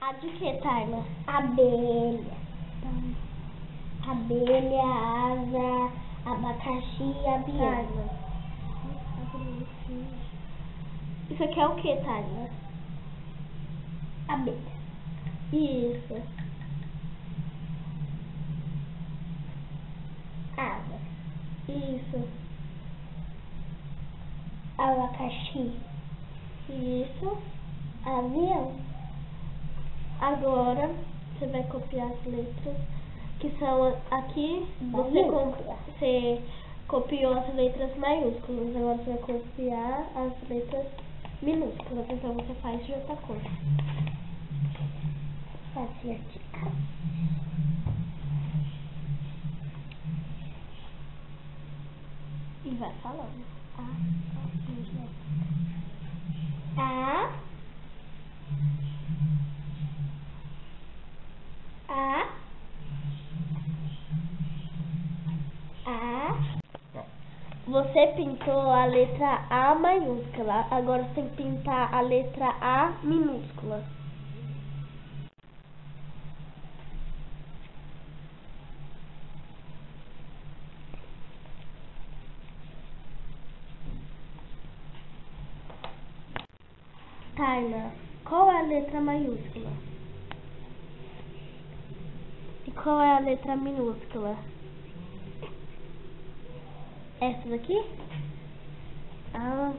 A de que, Tayla? Abelha. Abelha, asa, abacaxi e avião. Isso aqui é o que, Tayla? Abelha. Isso. Asa. Isso. Abacaxi. Isso. Avião. Agora você vai copiar as letras que são aqui. Você copiou as letras maiúsculas. Agora você vai copiar as letras minúsculas. Então você faz de outra cor. Fazer de A. E vai falando. A. Você pintou a letra A maiúscula. Agora você tem que pintar a letra A minúscula. Tayla, qual é a letra maiúscula? E qual é a letra minúscula? Essa daqui? Ah,